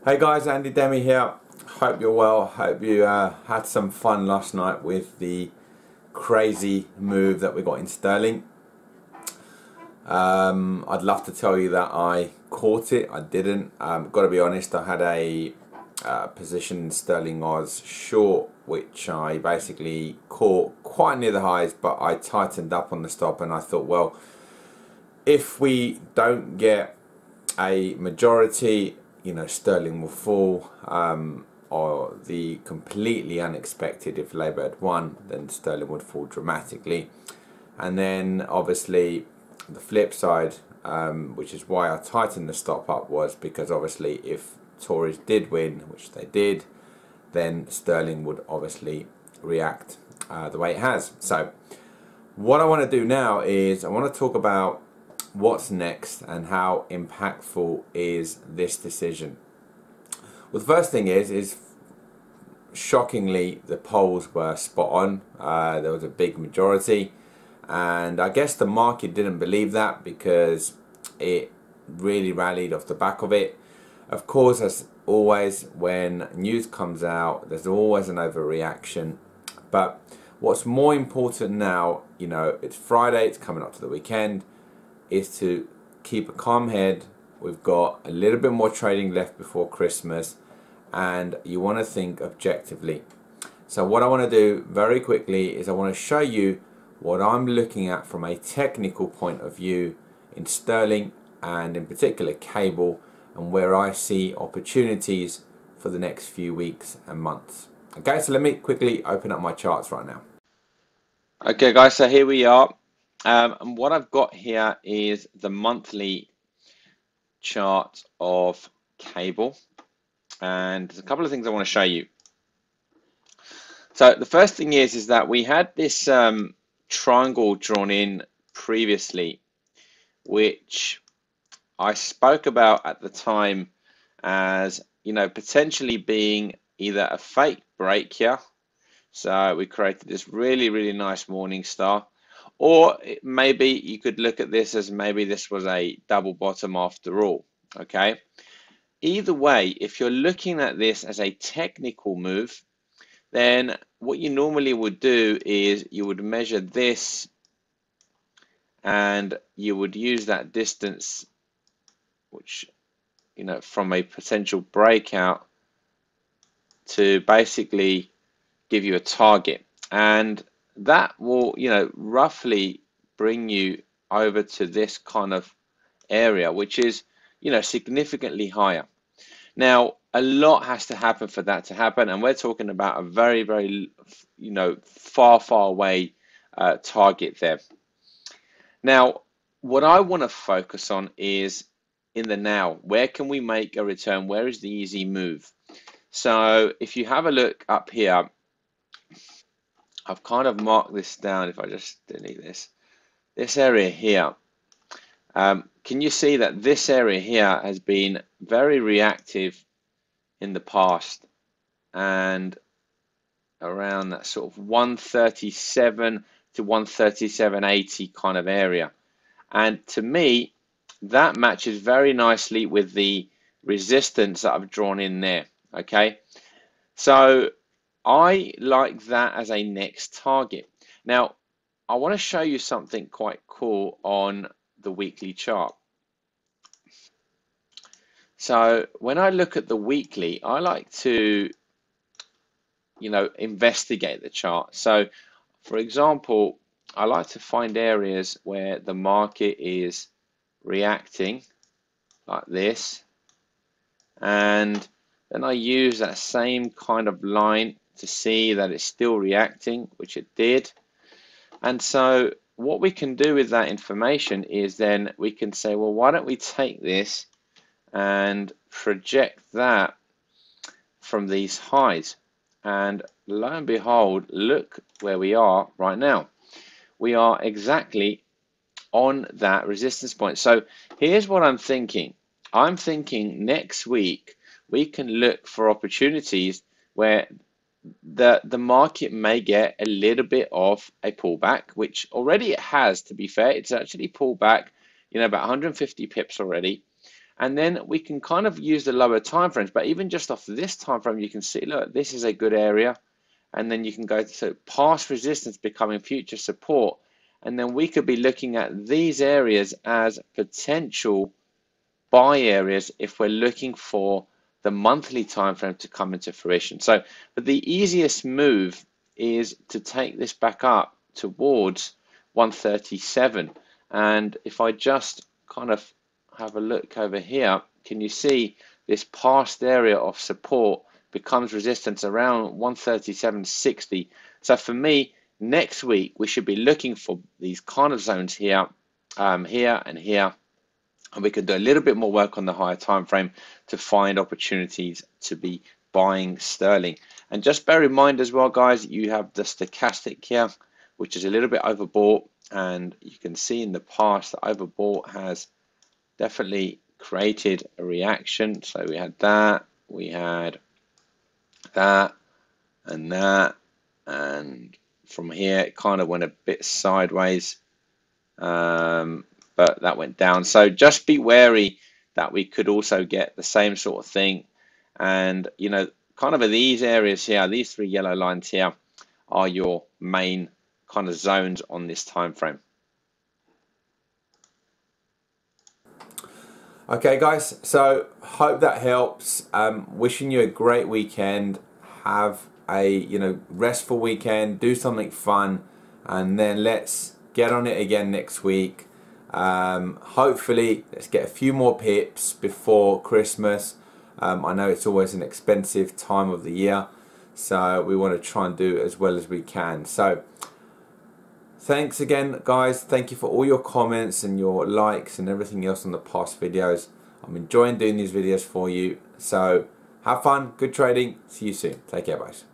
Hey guys, Andy Demi here. Hope you're well. Hope you had some fun last night with the crazy move that we got in sterling. I'd love to tell you that I caught it. I didn't. Got to be honest, I had a position in sterling Oz short, which I basically caught quite near the highs, but I tightened up on the stop and I thought, well, if we don't get a majority, sterling will fall, or the completely unexpected, if Labour had won, then sterling would fall dramatically. And then obviously the flip side, which is why I tightened the stop up, was because obviously if Tories did win, which they did, then sterling would obviously react the way it has. So what I want to do now is I want to talk about what's next and how impactful is this decision. Well, the first thing is shockingly the polls were spot on. There was a big majority, and I guess the market didn't believe that because it really rallied off the back of it. Of course, as always, when news comes out, there's always an overreaction. But what's more important now, it's Friday, it's coming up to the weekend, is to keep a calm head. We've got a little bit more trading left before Christmas, and you want to think objectively. So what I want to do very quickly is I want to show you what I'm looking at from a technical point of view in sterling and in particular cable, and where I see opportunities for the next few weeks and months. Okay, so let me quickly open up my charts right now. Okay guys, so here we are. And what I've got here is the monthly chart of cable, and there's a couple of things I want to show you. So the first thing is that we had this triangle drawn in previously, which I spoke about at the time as potentially being either a fake break here. So we created this really nice morning star. Or maybe you could look at this as maybe this was a double bottom after all, okay? Either way, if you're looking at this as a technical move, then what you normally would do is you would measure this and you would use that distance, which, from a potential breakout to basically give you a target. And that will, roughly bring you over to this kind of area, which is, significantly higher. Now, a lot has to happen for that to happen, and we're talking about a very, far away target there. Now, what I want to focus on is in the now. Where can we make a return? Where is the easy move? So if you have a look up here, I've kind of marked this down. If I just delete this area here, can you see that this area here has been very reactive in the past, and around that sort of 137 to 137.80 kind of area. And to me, that matches very nicely with the resistance that I've drawn in there. Okay, so I like that as a next target. Now, I want to show you something quite cool on the weekly chart. So when I look at the weekly, I like to, investigate the chart. So, for example, I like to find areas where the market is reacting like this, and then I use that same kind of line to see that it's still reacting, which it did. And so what we can do with that information is then we can say, well, why don't we take this and project that from these highs? And lo and behold, look where we are right now. We are exactly on that resistance point. So here's what I'm thinking. I'm thinking next week we can look for opportunities where the market may get a little bit of a pullback, which already it has, to be fair. It's actually pulled back, about 150 pips already. And then we can kind of use the lower time frames, but even just off this time frame, you can see, look, this is a good area. And then you can go to past resistance becoming future support. And then we could be looking at these areas as potential buy areas if we're looking for the monthly time frame to come into fruition. So, but the easiest move is to take this back up towards 137. And if I just kind of have a look over here, can you see this past area of support becomes resistance around 137.60? So for me, next week we should be looking for these kind of zones here, here and here, and we can do a little bit more work on the higher time frame to find opportunities to be buying sterling. And just bear in mind as well, guys, you have the stochastic here, which is a little bit overbought, and you can see in the past that overbought has definitely created a reaction. So we had that, we had that, and from here it kind of went a bit sideways, but that went down. So just be wary that we could also get the same sort of thing. And you know, kind of in these areas here, these three yellow lines here are your main kind of zones on this time frame. Okay guys, so hope that helps. Wishing you a great weekend. Have a restful weekend, do something fun, and then let's get on it again next week. Hopefully let's get a few more pips before Christmas. I know it's always an expensive time of the year, so we want to try and do as well as we can. So thanks again guys, thank you for all your comments and your likes and everything else on the past videos. I'm enjoying doing these videos for you, so have fun, good trading, see you soon, take care guys.